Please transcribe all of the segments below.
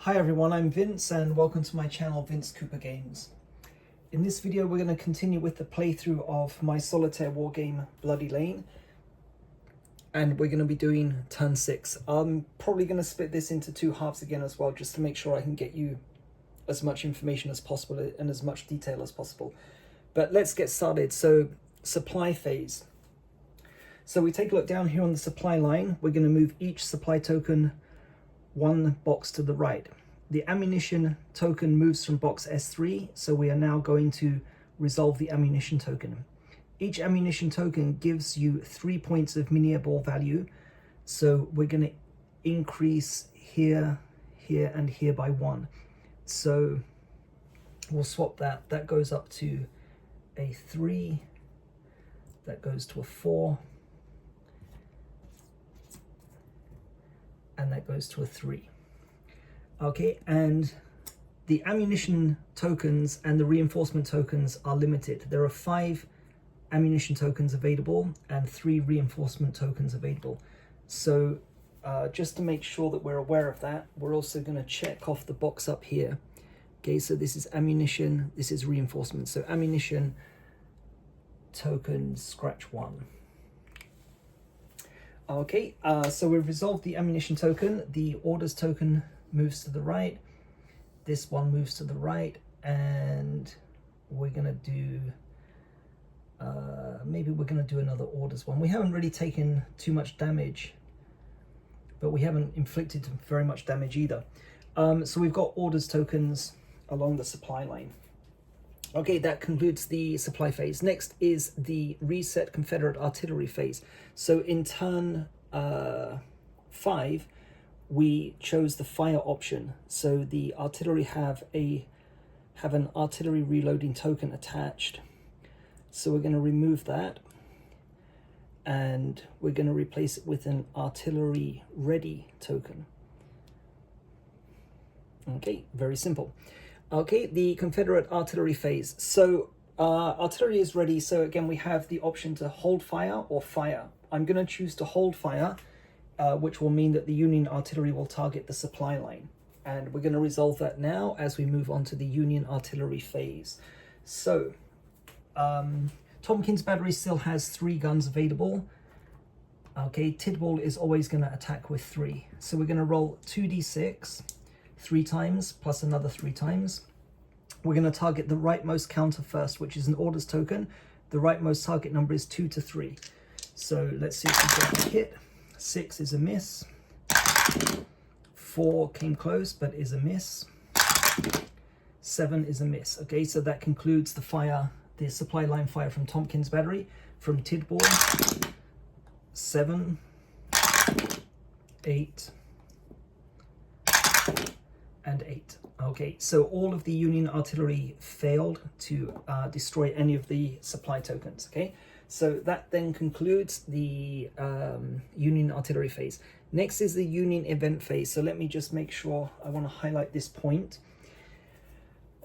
Hi everyone, I'm Vince and welcome to my channel Vince Cooper Games. In this video we're going to continue with the playthrough of my solitaire wargame Bloody Lane, and we're going to be doing turn 6. I'm probably going to split this into two halves again as well, just to make sure I can get you as much information as possible and as much detail as possible. But let's get started. So supply phase. So we take a look down here on the supply line. We're going to move each supply token one box to the right. The ammunition token moves from box S3, so we are now going to resolve the ammunition token. Each ammunition token gives you 3 points of mini ball value, so we're going to increase here, here, and here by 1. So we'll swap that. That goes up to a 3, that goes to a 4, and that goes to a 3. Okay, and the ammunition tokens and the reinforcement tokens are limited. There are 5 ammunition tokens available and 3 reinforcement tokens available. So just to make sure that we're aware of that, we're also going to check off the box up here. Okay, so this is ammunition, this is reinforcement. So ammunition token scratch 1. Okay, so we've resolved the ammunition token. The orders token moves to the right. This one moves to the right, and we're gonna do maybe we're gonna do another orders one. We haven't really taken too much damage, but we haven't inflicted very much damage either. So we've got orders tokens along the supply line. Okay, that concludes the supply phase. Next is the reset Confederate artillery phase. So in turn 5, we chose the fire option. So the artillery have an artillery reloading token attached. So we're going to remove that, and we're going to replace it with an artillery ready token. Okay, very simple. Okay, the Confederate artillery phase. So artillery is ready. So again, we have the option to hold fire or fire. I'm going to choose to hold fire, which will mean that the Union artillery will target the supply line. And we're going to resolve that now as we move on to the Union artillery phase. So Tompkins Battery still has 3 guns available. Okay, Tidball is always going to attack with 3. So we're going to roll 2d6 3 times plus another 3 times. We're going to target the rightmost counter first, which is an orders token. The rightmost target number is 2 to 3. So let's see if we get a hit. 6 is a miss. 4 came close but is a miss. 7 is a miss. Okay, so that concludes the fire, the supply line fire from Tompkins Battery. From Tidball, 7, 8, and 8. Okay, so all of the Union artillery failed to destroy any of the supply tokens. Okay, so that then concludes the Union artillery phase. Next is the Union event phase. So let me just make sure, I want to highlight this point.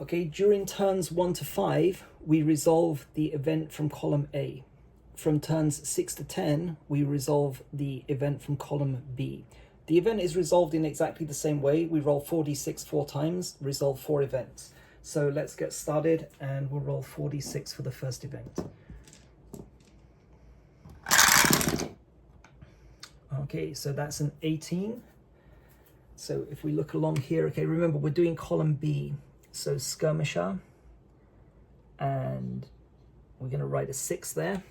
Okay, during turns 1 to 5, we resolve the event from column A. From turns 6 to 10, we resolve the event from column B. The event is resolved in exactly the same way. We roll 4d6 4 times, resolve 4 events. So let's get started, and we'll roll 4d6 for the first event. Okay, so that's an 18. So if we look along here, okay, remember we're doing column B. So skirmisher, and we're going to write a 6 there.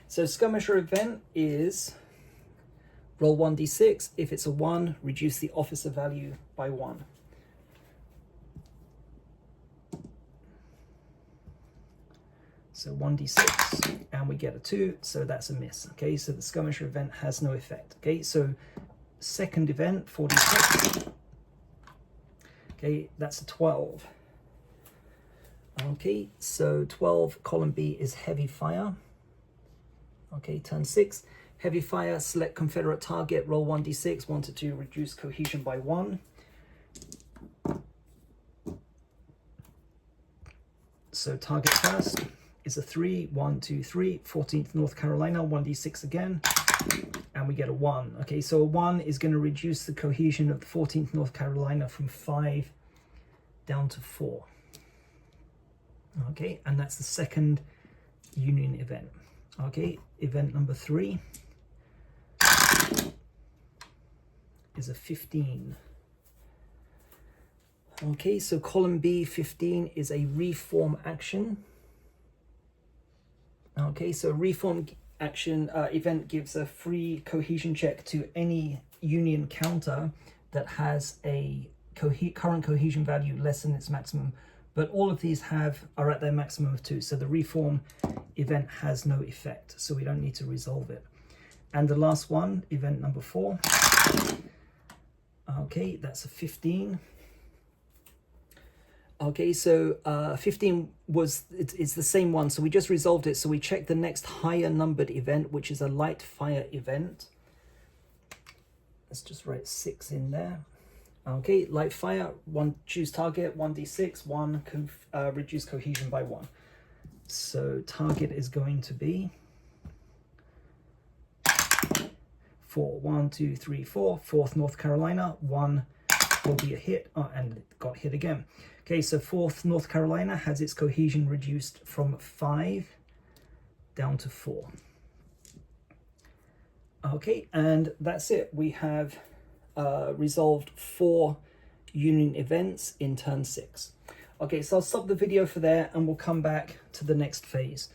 So skirmisher event is roll 1d6. If it's a 1, reduce the officer value by 1. So 1d6, and we get a 2, so that's a miss. Okay, so the skirmisher event has no effect. Okay, so second event, 4d6. Okay, that's a 12. Okay, so 12, column B is heavy fire. Okay, turn 6. Heavy fire, select Confederate target, roll 1d6, 1 to 2, reduce cohesion by 1. So target first is a 3, 1, 2, 3, 14th North Carolina, 1d6 again. and we get a 1. Okay, so a 1 is going to reduce the cohesion of the 14th North Carolina from 5 down to 4. Okay, and that's the second Union event. Okay, event number 3 is a 15. Okay, so column B, 15, is a reform action. Okay, so reform action event gives a free cohesion check to any Union counter that has a current cohesion value less than its maximum, but all of these are at their maximum of 2, so the reform event has no effect, so we don't need to resolve it. And the last one, event number 4, okay, that's a 15. Okay, so 15 it's the same one, so we just resolved it. So we check the next higher numbered event, which is a light fire event. Let's just write 6 in there. Okay, light fire, 1, choose target, 1d6, 1, reduce cohesion by 1. So target is going to be 4, 1, 2, 3, 4, 4th North Carolina, 1 will be a hit, and it got hit again. Okay, so 4th North Carolina has its cohesion reduced from 5 down to 4. Okay, and that's it. We have resolved 4 Union events in turn 6. Okay, so I'll stop the video for there and we'll come back to the next phase.